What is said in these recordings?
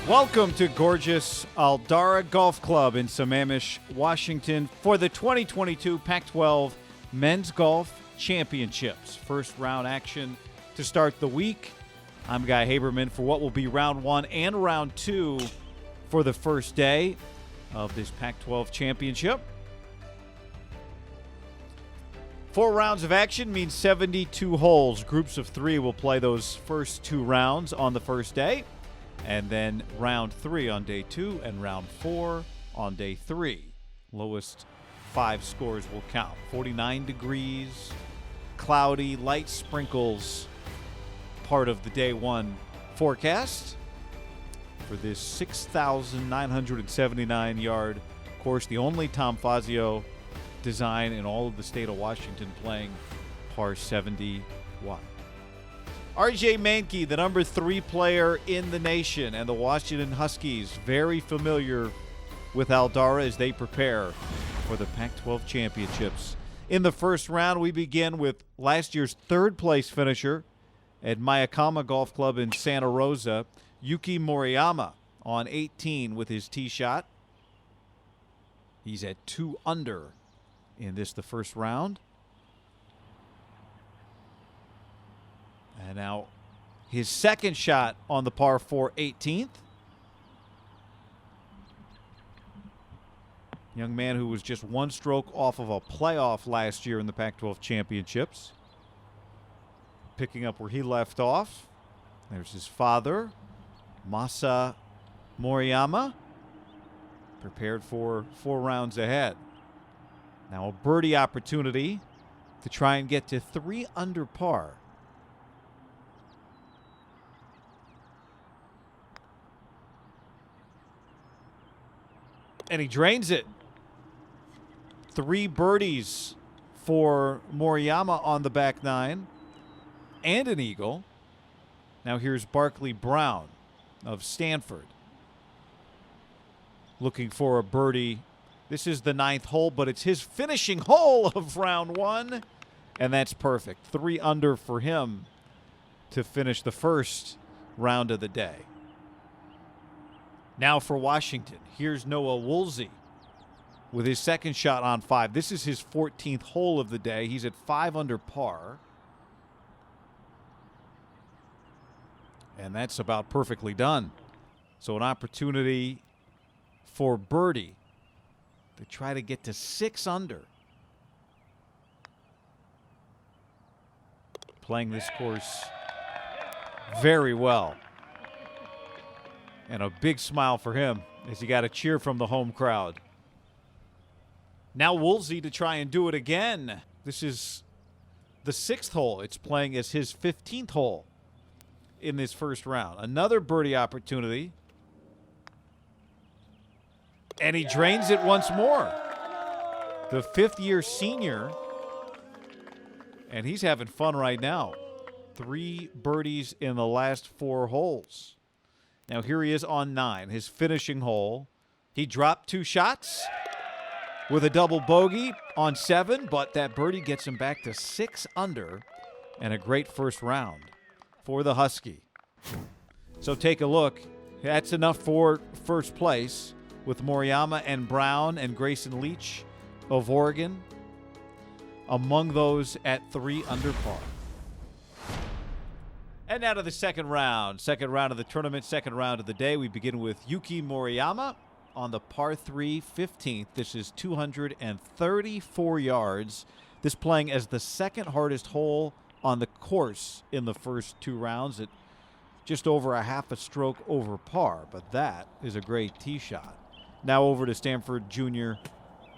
Welcome to gorgeous Aldarra Golf Club in Sammamish, Washington for the 2022 Pac-12 Men's Golf Championships. First round action to start the week. I'm Guy Haberman for what will be round one and round two for the first day of this Pac-12 championship. 4 rounds of action means 72 holes. Groups of 3 will play those first 2 rounds on the first day. And then round 3 on day 2 and round 4 on day 3. Lowest 5 scores will count. 49 degrees, cloudy, light sprinkles, part of the day 1 forecast for this 6,979-yard course. The only Tom Fazio design in all of the state of Washington playing par 71. R.J. Mankey, the number 3 player in the nation, and the Washington Huskies very familiar with Aldarra as they prepare for the Pac-12 championships. In the first round, we begin with last year's 3rd-place finisher at Mayakama Golf Club in Santa Rosa, Yuki Moriyama on 18 with his tee shot. He's at 2 under in the first round. And now his second shot on the par 4 18th. Young man who was just 1 stroke off of a playoff last year in the Pac-12 championships. Picking up where he left off. There's his father, Masa Moriyama, prepared for 4 rounds ahead. Now a birdie opportunity to try and get to 3 under par. And he drains it. 3 birdies for Moriyama on the back 9 and an eagle. Now here's Barkley Brown of Stanford looking for a birdie. This is the 9th hole, but it's his finishing hole of round 1, and that's perfect. 3 under for him to finish the first round of the day. Now for Washington, here's Noah Woolsey with his second shot on 5. This is his 14th hole of the day. He's at 5 under par. And that's about perfectly done. So an opportunity for birdie to try to get to 6 under. Playing this course very well. And a big smile for him as he got a cheer from the home crowd. Now Woolsey to try and do it again. This is the 6th hole. It's playing as his 15th hole in this first round. Another birdie opportunity. And he drains it once more. The 5th-year senior. And he's having fun right now. 3 birdies in the last 4 holes. Now here he is on 9, his finishing hole. He dropped 2 shots with a double bogey on 7, but that birdie gets him back to 6 under and a great first round for the Husky. So take a look. That's enough for first place with Moriyama and Brown and Grayson Leach of Oregon among those at 3 under par. And now to the second round. Second round of the tournament, second round of the day. We begin with Yuki Moriyama on the par 3 15th. This is 234 yards. This playing as the second hardest hole on the course in the first 2 rounds at just over a half a stroke over par. But that is a great tee shot. Now over to Stanford junior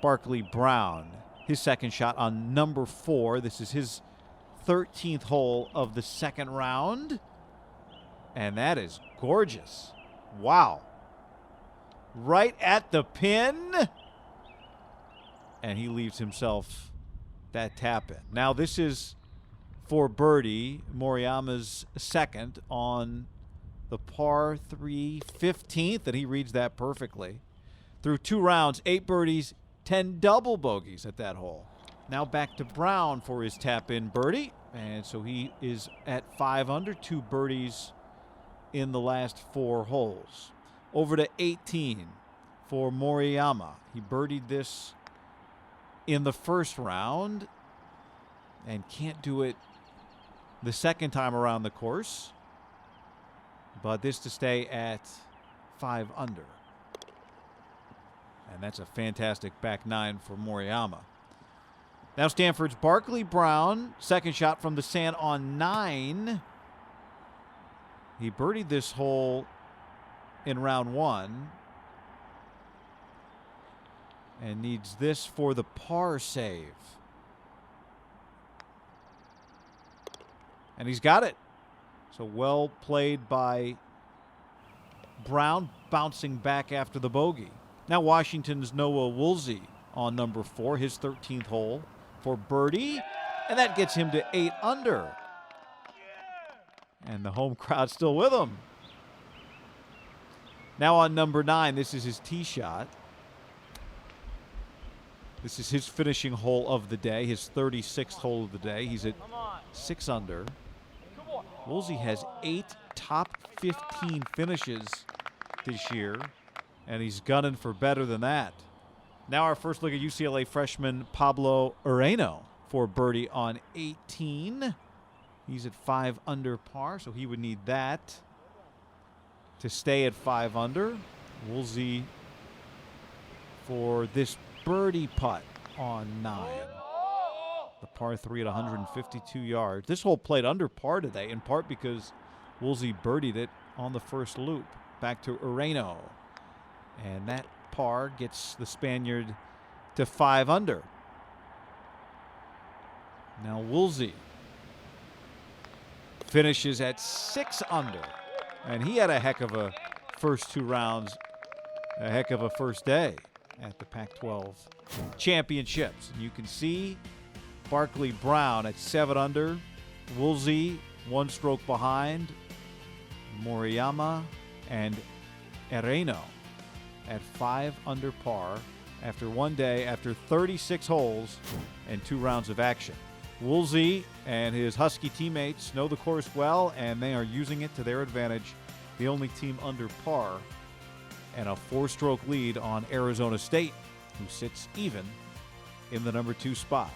Barkley Brown. His second shot on number 4. This is his 13th hole of the second round. And that is gorgeous. Wow. Right at the pin. And he leaves himself that tap in. Now this is for birdie, Moriyama's second on the par 3 15th, and he reads that perfectly. Through 2 rounds, 8 birdies, 10 double bogeys at that hole. Now back to Brown for his tap-in birdie. And so he is at 5 under, 2 birdies in the last 4 holes. over to 18 for Moriyama. He birdied this in the first round and can't do it the second time around the course. But this to stay at 5 under. And that's a fantastic back 9 for Moriyama. Now Stanford's Barkley Brown, second shot from the sand on 9. He birdied this hole in round 1 and needs this for the par save. And he's got it. So well played by Brown, bouncing back after the bogey. Now Washington's Noah Woolsey on number 4, his 13th hole for birdie, and that gets him to 8 under. And the home crowd still with him. Now on number 9, this is his tee shot. This is his finishing hole of the day, his 36th hole of the day. He's at 6 under. Woolsey has 8 top 15 finishes this year, and he's gunning for better than that. Now our first look at UCLA freshman Pablo Ureno for birdie on 18. He's at 5 under par, so he would need that to stay at 5 under. Woolsey for this birdie putt on 9. The par 3 at 152 yards. This hole played under par today, in part because Woolsey birdied it on the first loop. Back to Ureno. And that par gets the Spaniard to 5 under. Now Woolsey finishes at 6 under. And he had a heck of a first 2 rounds, a heck of a first day at the Pac-12 championships. And you can see Barkley Brown at 7 under. Woolsey 1 stroke behind. Moriyama and Ureno at 5 under par after one day, after 36 holes and 2 rounds of action. Woolsey and his Husky teammates know the course well, and they are using it to their advantage. The only team under par, and a 4-stroke lead on Arizona State, who sits even in the number 2 spot.